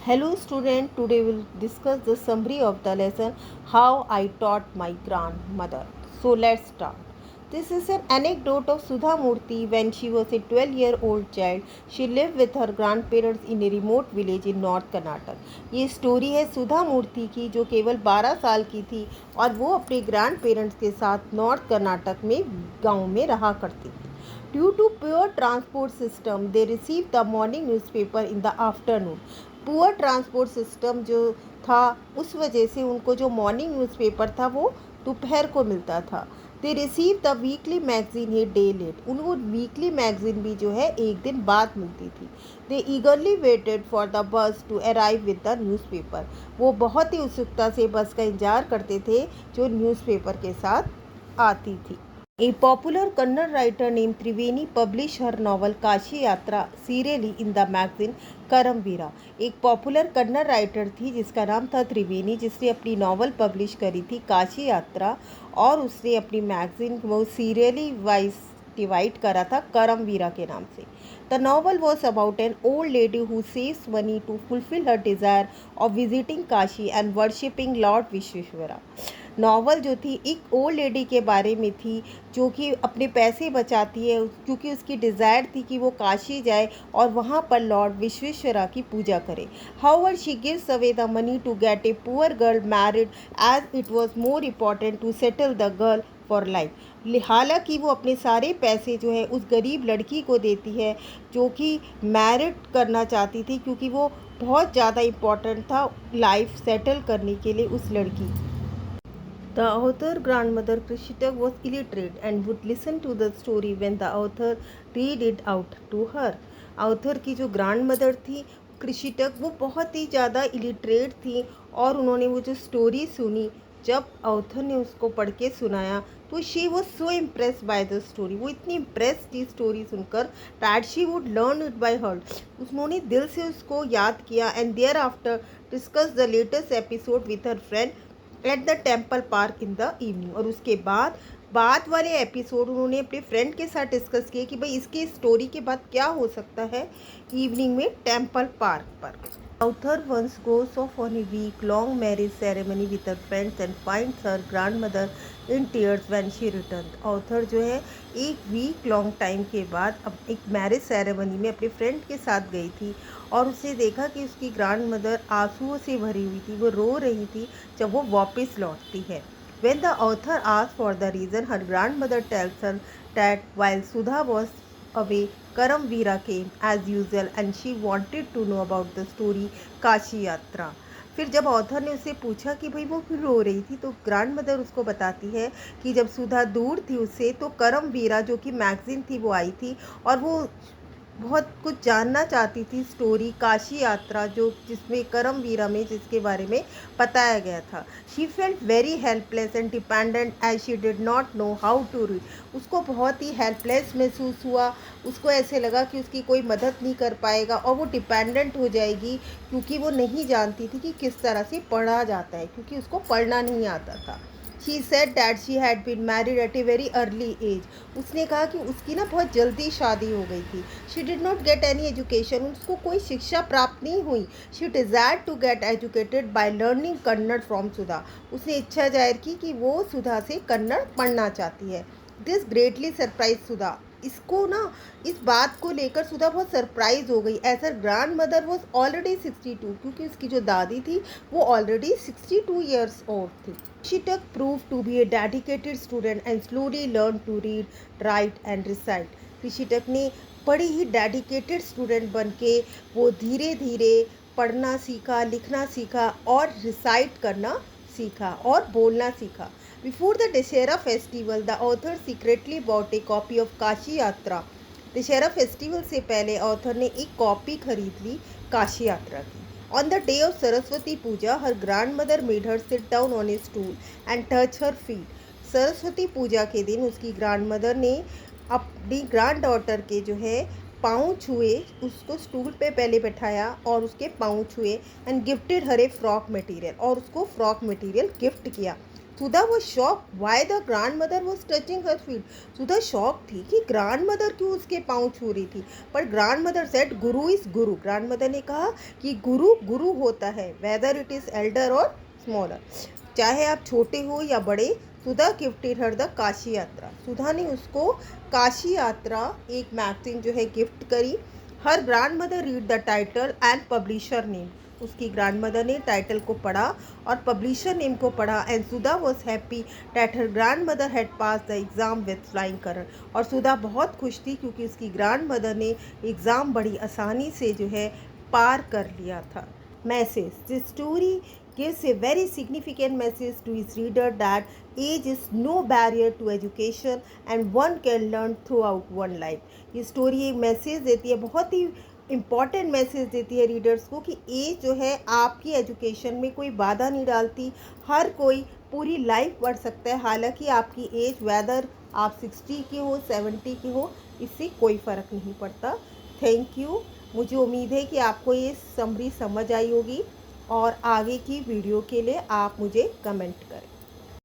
Hello student, today we'll discuss the summary of the lesson How I Taught My Grandmother. So let's start. This is an anecdote of Sudha Murthy when she was a 12-year-old child. She lived with her grandparents in a remote village in North Karnataka. ये story है सुधा मूर्ति की जो केवल 12 साल की थी और वो अपने ग्रैंड पेरेंट्स के साथ नॉर्थ कर्नाटक में गांव में रहा करती थी. Due to poor transport system, they received the morning newspaper in the afternoon. Poor transport system जो था उस वजह से उनको जो मॉर्निंग न्यूज़पेपर था वो दोपहर को मिलता था. They receive the weekly magazine a day late. उनको वीकली मैगजीन भी जो है एक दिन बाद मिलती थी. They eagerly waited for the bus to arrive with the newspaper. वो बहुत ही उत्सुकता से बस का इंतजार करते थे जो न्यूज़पेपर के साथ आती थी. A popular Kannada writer named Triveni published her novel Kashi यात्रा serially in the magazine करमवीरा. एक पॉपुलर कन्नड़ राइटर थी जिसका नाम था त्रिवेणी, जिसने अपनी नावल पब्लिश करी थी काशी यात्रा और उसने अपनी मैगजीन वो सीरियली वाइज डिवाइड करा था करमवीरा के नाम से. The novel was about an old lady who saves money to fulfil her desire of visiting Kashi and worshipping lord Vishweshwara. Novel जो थी एक ओल्ड लेडी के बारे में थी जो कि अपने पैसे बचाती है क्योंकि उसकी डिज़ायर थी कि वो काशी जाए और वहाँ पर लॉर्ड विश्वेश्वरा की पूजा करे. However she gives away the money to get a poor girl married as it was more important to settle the girl for life. हालांकि वो अपने सारे पैसे जो है उस गरीब लड़की को देती है जो कि मैरिड करना चाहती थी क्योंकि वो बहुत ज़्यादा इम्पॉर्टेंट था लाइफ सेटल करने के लिए उस लड़की. The author grandmother Krishita was illiterate and would listen to the story when the author read it out to her. author की जो grandmother थी कृषिटक वो बहुत ही ज़्यादा इलिटरेट थी और उन्होंने वो जो स्टोरी सुनी जब author ने उसको पढ़ के सुनाया तो she was so impress by the story. वो इतनी इम्प्रेस थी स्टोरी सुनकर that she would learn it by heart. उन्होंने दिल से उसको याद किया and thereafter discuss the latest episode with her friend at the temple park in the evening. और उसके बाद वाले एपिसोड उन्होंने अपने फ्रेंड के साथ डिस्कस किए कि भाई इसके स्टोरी के बाद क्या हो सकता है इवनिंग में टेम्पल पार्क पर. Author once goes off on a week-long marriage ceremony with her friends and finds her grandmother in tears when she returned. Author जो है एक वीक लॉन्ग टाइम के बाद अब एक मैरिज सेरेमनी में अपने फ्रेंड के साथ गई थी और उसने देखा कि उसकी ग्रैंड मदर आंसुओं से भरी हुई थी, वो रो रही थी जब वो वापस लौटती है. When the author asks for the reason, her grandmother tells her that while Sudha was away, Karamveera came as usual and she wanted to know about the story Kashi यात्रा. फिर जब ऑथर ने उससे पूछा कि भाई वो क्यों रो रही थी तो ग्रैंड मदर उसको बताती है कि जब सुधा दूर थी उससे तो करमवीरा जो कि मैगजीन थी वो आई थी और वो बहुत कुछ जानना चाहती थी स्टोरी काशी यात्रा जो जिसमें करमवीरा में जिसके बारे में बताया गया था. She felt very helpless and dependent as she did not know how to read. उसको बहुत ही हेल्पलेस महसूस हुआ. उसको ऐसे लगा कि उसकी कोई मदद नहीं कर पाएगा और वो डिपेंडेंट हो जाएगी क्योंकि वो नहीं जानती थी कि किस तरह से पढ़ा जाता है क्योंकि उसको पढ़ना नहीं आता था. She said that she had been married at a very early age. उसने कहा कि उसकी ना बहुत जल्दी शादी हो गई थी. She did not get any education. उसको कोई शिक्षा प्राप्त नहीं हुई. She desired to get educated by learning Kannada from सुधा. उसने इच्छा जाहिर की कि वो सुधा से कन्नड़ पढ़ना चाहती है. This greatly surprised सुधा. इसको ना इस बात को लेकर सुधा बहुत सरप्राइज हो गई. As her grandmother was already 62 क्योंकि उसकी जो दादी थी वो ऑलरेडी 62 ईयर्स ओल्ड थी. Shitak proved to be a dedicated student and slowly learned to read, write and recite. ऋषिटक ने बड़ी ही डेडिकेटेड स्टूडेंट बन के वो धीरे धीरे पढ़ना सीखा, लिखना सीखा और रिसाइट करना सीखा और बोलना सीखा. Before the Dashera festival, the author secretly bought a copy of Kashi यात्रा. दशहरा फेस्टिवल से पहले ऑथर ने एक कॉपी खरीद ली काशी यात्रा की. On the day of Saraswati Puja, her grandmother made her sit down on a stool and touch her feet. Saraswati पूजा के दिन उसकी ग्रैंडमदर ने अपनी ग्रैंड डॉटर के जो है पाँव छुए, उसको स्टूल पे पहले बैठाया और उसके पाँव छुए and gifted her A frock material और उसको फ्रॉक मटेरियल गिफ्ट किया. सुधा वो shock why the grand mother was touching her feet. Sudha shock थी कि ग्रैंड मदर क्यों उसके पाँव छू रही थी। पर grand mother said Guru is Guru. Grand mother ने कहा कि गुरु गुरु होता है, वेदर इट इज एल्डर और स्मॉलर, चाहे आप छोटे हो या बड़े। सुधा गिफ्टेड हर द काशी यात्रा। सुधा ने उसको काशी यात्रा एक मैगजीन जो है गिफ्ट करी। Her grandmother read the title and publisher name. उसकी ग्रैंड मदर ने टाइटल को पढ़ा और पब्लिशर नेम को पढ़ा। And Sudha was happy that her grandmother had pass the exam with flying colour. और सुधा बहुत खुश थी क्योंकि उसकी ग्रैंड मदर ने एग्ज़ाम बड़ी आसानी से जो है पार कर लिया था। Message. This story gives a very significant message to its reader that age is no barrier to education and one can learn throughout one life. ये स्टोरी एक मैसेज देती है, बहुत ही इम्पॉर्टेंट मैसेज देती है रीडर्स को कि एज जो है आपकी एजुकेशन में कोई बाधा नहीं डालती। हर कोई पूरी लाइफ पढ़ सकता है। हालांकि आपकी एज वेदर आप 60 की हो 70 की हो, इससे कोई फ़र्क नहीं पड़ता। Thank you. मुझे उम्मीद है कि आपको ये समरी समझ आई होगी और आगे की वीडियो के लिए आप मुझे कमेंट करें।